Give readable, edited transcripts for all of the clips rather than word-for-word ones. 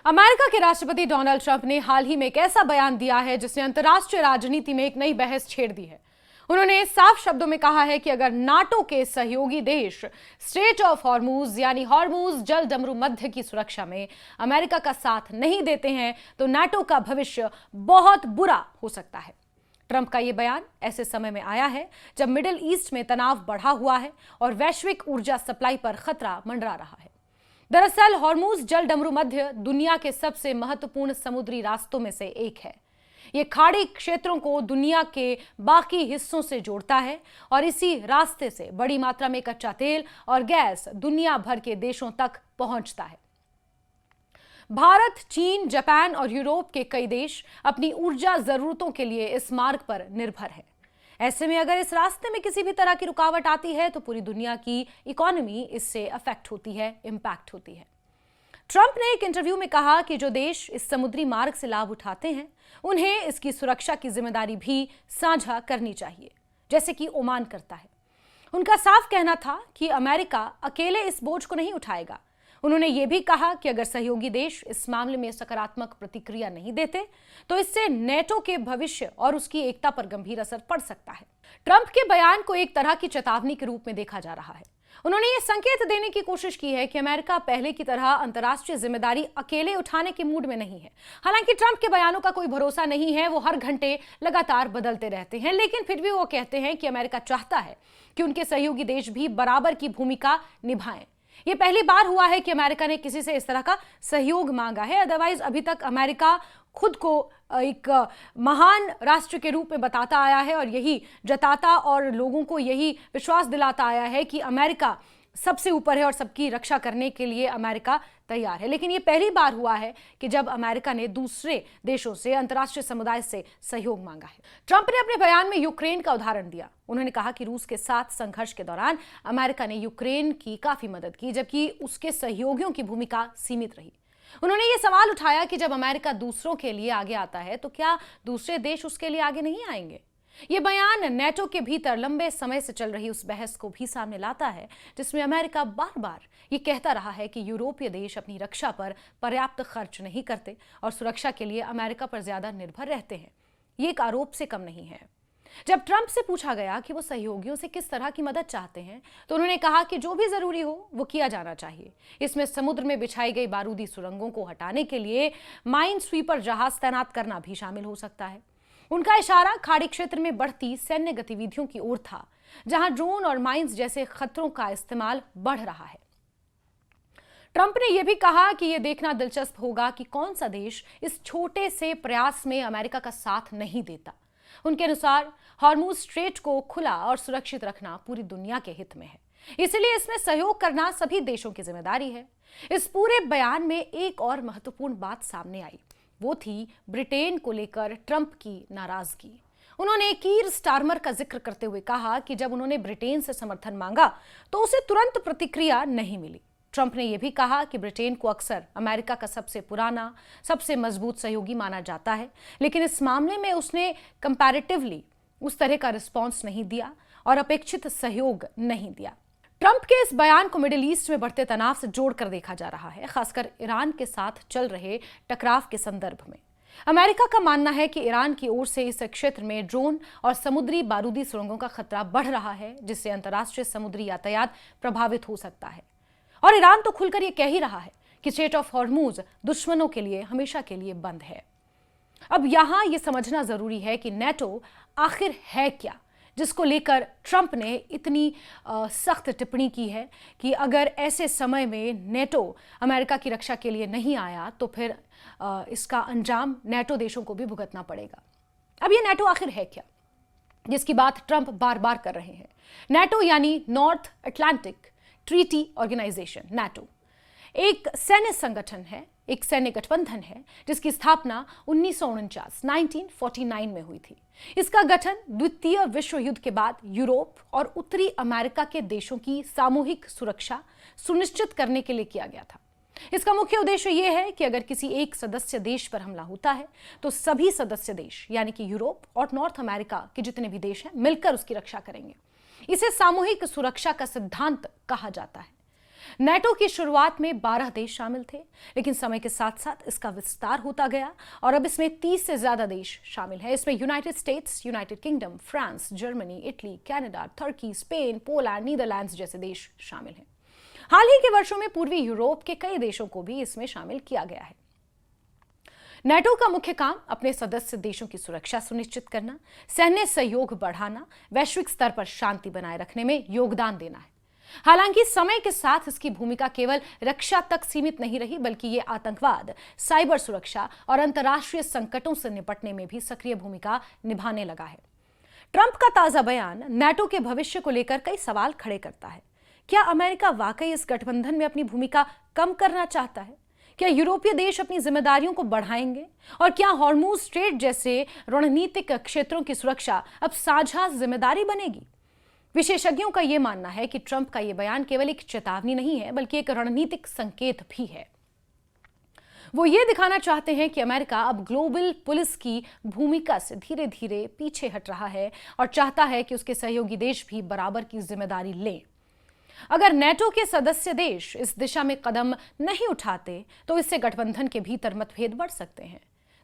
America के राष्ट्रपति Donald Trump ने हाल ही में एक ऐसा बयान दिया है जिसने अंतर्राष्ट्रीय राजनीति में एक नई बहस छेड़ दी है। उन्होंने साफ शब्दों में कहा है कि अगर नाटो के सहयोगी देश स्ट्रेट ऑफ हॉर्मूज यानी हॉर्मूज जल डमरू मध्य की सुरक्षा में अमेरिका का साथ नहीं देते हैं तो नाटो का भविष्य बहुत बुरा हो सकता है। ट्रंप का यह बयान ऐसे समय में आया है जब मिडिल ईस्ट में तनाव बढ़ा हुआ है और वैश्विक ऊर्जा सप्लाई पर खतरा मंडरा रहा है। दरअसल हॉर्मूज जल डमरू मध्य दुनिया के सबसे महत्वपूर्ण समुद्री रास्तों में से एक है। ये खाड़ी क्षेत्रों को दुनिया के बाकी हिस्सों से जोड़ता है और इसी रास्ते से बड़ी मात्रा में कच्चा तेल और गैस दुनिया भर के देशों तक पहुंचता है। भारत, चीन, जापान और यूरोप के कई देश अपनी ऊर्जा जरूरतों के लिए इस मार्ग पर निर्भर हैं। ऐसे में अगर इस रास्ते में किसी भी तरह की रुकावट आती है तो पूरी दुनिया की इकोनॉमी इससे अफेक्ट होती है, इंपैक्ट होती है। ट्रंप ने एक इंटरव्यू में कहा कि जो देश इस समुद्री मार्ग से लाभ उठाते हैं उन्हें इसकी सुरक्षा की जिम्मेदारी भी साझा करनी चाहिए, जैसे कि ओमान करता है। उनका साफ कहना था कि अमेरिका अकेले इस बोझ को नहीं उठाएगा। उन्होंने ये भी कहा कि अगर सहयोगी देश इस मामले में सकारात्मक प्रतिक्रिया नहीं देते तो इससे नेटो के भविष्य और उसकी एकता पर गंभीर असर पड़ सकता है। ट्रंप के बयान को एक तरह की चेतावनी के रूप में देखा जा रहा है। उन्होंने ये संकेत देने की कोशिश की है कि अमेरिका पहले की तरह अंतर्राष्ट्रीय जिम्मेदारी अकेले उठाने के मूड में नहीं है। हालांकि ट्रंप के बयानों का कोई भरोसा नहीं है, वो हर घंटे लगातार बदलते रहते हैं, लेकिन फिर भी वो कहते हैं कि अमेरिका चाहता है कि उनके सहयोगी देश भी बराबर की भूमिका निभाएं। ये पहली बार हुआ है कि अमेरिका ने किसी से इस तरह का सहयोग मांगा है। अदरवाइज अभी तक अमेरिका खुद को एक महान राष्ट्र के रूप में बताता आया है और यही जताता और लोगों को यही विश्वास दिलाता आया है कि अमेरिका सबसे ऊपर है और सबकी रक्षा करने के लिए अमेरिका तैयार है। लेकिन ये पहली बार हुआ है कि जब अमेरिका ने दूसरे देशों से, अंतर्राष्ट्रीय समुदाय से सहयोग मांगा है। ट्रंप ने अपने बयान में यूक्रेन का उदाहरण दिया। उन्होंने कहा कि रूस के साथ संघर्ष के दौरान अमेरिका ने यूक्रेन की काफी मदद की, जबकि उसके सहयोगियों की भूमिका सीमित रही। उन्होंने ये सवाल उठाया कि जब अमेरिका दूसरों के लिए आगे आता है तो क्या दूसरे देश उसके लिए आगे नहीं आएंगे। ये बयान नेटो के भीतर लंबे समय से चल रही उस बहस को भी सामने लाता है जिसमें अमेरिका बार बार ये कहता रहा है कि यूरोपीय देश अपनी रक्षा पर पर्याप्त खर्च नहीं करते और सुरक्षा के लिए अमेरिका पर ज्यादा निर्भर रहते हैं। ये एक आरोप से कम नहीं है। जब ट्रंप से पूछा गया कि वो सहयोगियों से किस तरह की मदद चाहते हैं तो उन्होंने कहा कि जो भी जरूरी हो वो किया जाना चाहिए। इसमें समुद्र में बिछाई गई बारूदी सुरंगों को हटाने के लिए माइन स्वीपर जहाज तैनात करना भी शामिल हो सकता है। उनका इशारा खाड़ी क्षेत्र में बढ़ती सैन्य गतिविधियों की ओर था, जहां ड्रोन और माइंस जैसे खतरों का इस्तेमाल बढ़ रहा है। ट्रंप ने यह भी कहा कि यह देखना दिलचस्प होगा कि कौन सा देश इस छोटे से प्रयास में अमेरिका का साथ नहीं देता। उनके अनुसार हॉर्मूज स्ट्रेट को खुला और सुरक्षित रखना पूरी दुनिया के हित में है, इसलिए इसमें सहयोग करना सभी देशों की जिम्मेदारी है। इस पूरे बयान में एक और महत्वपूर्ण बात सामने आई, वो थी ब्रिटेन को लेकर ट्रंप की नाराजगी। उन्होंने कीर स्टारमर का जिक्र करते हुए कहा कि जब उन्होंने ब्रिटेन से समर्थन मांगा तो उसे तुरंत प्रतिक्रिया नहीं मिली। ट्रंप ने यह भी कहा कि ब्रिटेन को अक्सर अमेरिका का सबसे पुराना, सबसे मजबूत सहयोगी माना जाता है, लेकिन इस मामले में उसने कंपैरेटिवली उस तरह का रिस्पॉन्स नहीं दिया और अपेक्षित सहयोग नहीं दिया। ट्रंप के इस बयान को मिडिल ईस्ट में बढ़ते तनाव से जोड़कर देखा जा रहा है, खासकर ईरान के साथ चल रहे टकराव के संदर्भ में। अमेरिका का मानना है कि ईरान की ओर से इस क्षेत्र में ड्रोन और समुद्री बारूदी सुरंगों का खतरा बढ़ रहा है, जिससे अंतर्राष्ट्रीय समुद्री यातायात प्रभावित हो सकता है। और ईरान तो खुलकर यह कह ही रहा है कि स्ट्रेट ऑफ हॉर्मूज दुश्मनों के लिए हमेशा के लिए बंद है। अब यहां यह समझना जरूरी है कि नेटो आखिर है क्या, जिसको लेकर ट्रंप ने इतनी सख्त टिप्पणी की है कि अगर ऐसे समय में नेटो अमेरिका की रक्षा के लिए नहीं आया तो फिर इसका अंजाम नेटो देशों को भी भुगतना पड़ेगा। अब ये नेटो आखिर है क्या, जिसकी बात ट्रंप बार बार कर रहे हैं। नेटो यानी North Atlantic Treaty Organisation, NATO एक सैन्य संगठन है, एक सैन्य गठबंधन है जिसकी स्थापना 1949 में हुई थी। इसका गठन द्वितीय विश्व युद्ध के बाद यूरोप और उत्तरी अमेरिका के देशों की सामूहिक सुरक्षा सुनिश्चित करने के लिए किया गया था। इसका मुख्य उद्देश्य यह है कि अगर किसी एक सदस्य देश पर हमला होता है तो सभी सदस्य देश यानी कि यूरोप और नॉर्थ अमेरिका के जितने भी देश हैं मिलकर उसकी रक्षा करेंगे। इसे सामूहिक सुरक्षा का सिद्धांत कहा जाता है। नेटो की शुरुआत में 12 देश शामिल थे, लेकिन समय के साथ साथ इसका विस्तार होता गया और अब इसमें 30 से ज्यादा देश शामिल हैं। इसमें United States, United Kingdom, France, Germany, Italy, Canada, तुर्की, स्पेन, पोलैंड, नीदरलैंड्स जैसे देश शामिल हैं। हाल ही के वर्षों में पूर्वी यूरोप के कई देशों को भी इसमें शामिल किया गया है। नेटो का मुख्य काम अपने सदस्य देशों की सुरक्षा सुनिश्चित करना, सैन्य सहयोग बढ़ाना, वैश्विक स्तर पर शांति बनाए रखने में योगदान देना है। हालांकि समय के साथ इसकी भूमिका केवल रक्षा तक सीमित नहीं रही, बल्कि ये आतंकवाद, साइबर सुरक्षा और अंतर्राष्ट्रीय संकटों से निपटने में भी सक्रिय भूमिका निभाने लगा है। ट्रंप का ताजा बयान नेटो के भविष्य को लेकर कई सवाल खड़े करता है। क्या अमेरिका वाकई इस गठबंधन में अपनी भूमिका कम करना चाहता है? क्या यूरोपीय देश अपनी जिम्मेदारियों को बढ़ाएंगे? और क्या हॉर्मुज स्ट्रेट जैसे रणनीतिक क्षेत्रों की सुरक्षा अब साझा जिम्मेदारी बनेगी? विशेषज्ञों का यह मानना है कि ट्रंप का यह बयान केवल एक चेतावनी नहीं है, बल्कि एक रणनीतिक संकेत भी है। वो ये दिखाना चाहते हैं कि अमेरिका अब ग्लोबल पुलिस की भूमिका से धीरे धीरे पीछे हट रहा है और चाहता है कि उसके सहयोगी देश भी बराबर की जिम्मेदारी लें। अगर नेटो के सदस्य देश इस दिशा में कदम नहीं उठाते तो इससे गठबंधन के भीतर मतभेद बढ़ सकते हैं।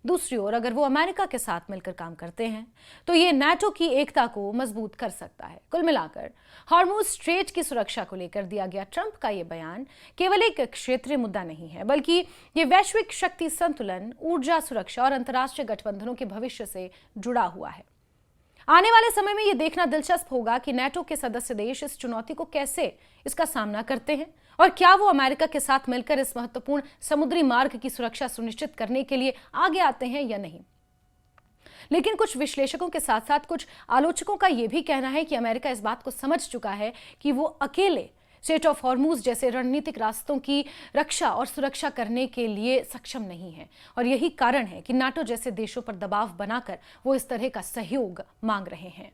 दूसरी ओर अगर वो अमेरिका के साथ मिलकर काम करते हैं तो ये नेटो की एकता को मजबूत कर सकता है। कुल मिलाकर हॉर्मुज स्ट्रेट की सुरक्षा को लेकर दिया गया ट्रंप का ये बयान केवल एक क्षेत्रीय मुद्दा नहीं है, बल्कि ये वैश्विक शक्ति संतुलन, ऊर्जा सुरक्षा और अंतर्राष्ट्रीय गठबंधनों के भविष्य से जुड़ा हुआ है। आने वाले समय में यह देखना दिलचस्प होगा कि नेटो के सदस्य देश इस चुनौती को कैसे इसका सामना करते हैं और क्या वो अमेरिका के साथ मिलकर इस महत्वपूर्ण समुद्री मार्ग की सुरक्षा सुनिश्चित करने के लिए आगे आते हैं या नहीं। लेकिन कुछ विश्लेषकों के साथ साथ कुछ आलोचकों का यह भी कहना है कि अमेरिका इस बात को समझ चुका है कि वो अकेले स्ट्रेट ऑफ हॉर्मुज जैसे रणनीतिक रास्तों की रक्षा और सुरक्षा करने के लिए सक्षम नहीं है और यही कारण है कि नाटो जैसे देशों पर दबाव बनाकर वो इस तरह का सहयोग मांग रहे हैं।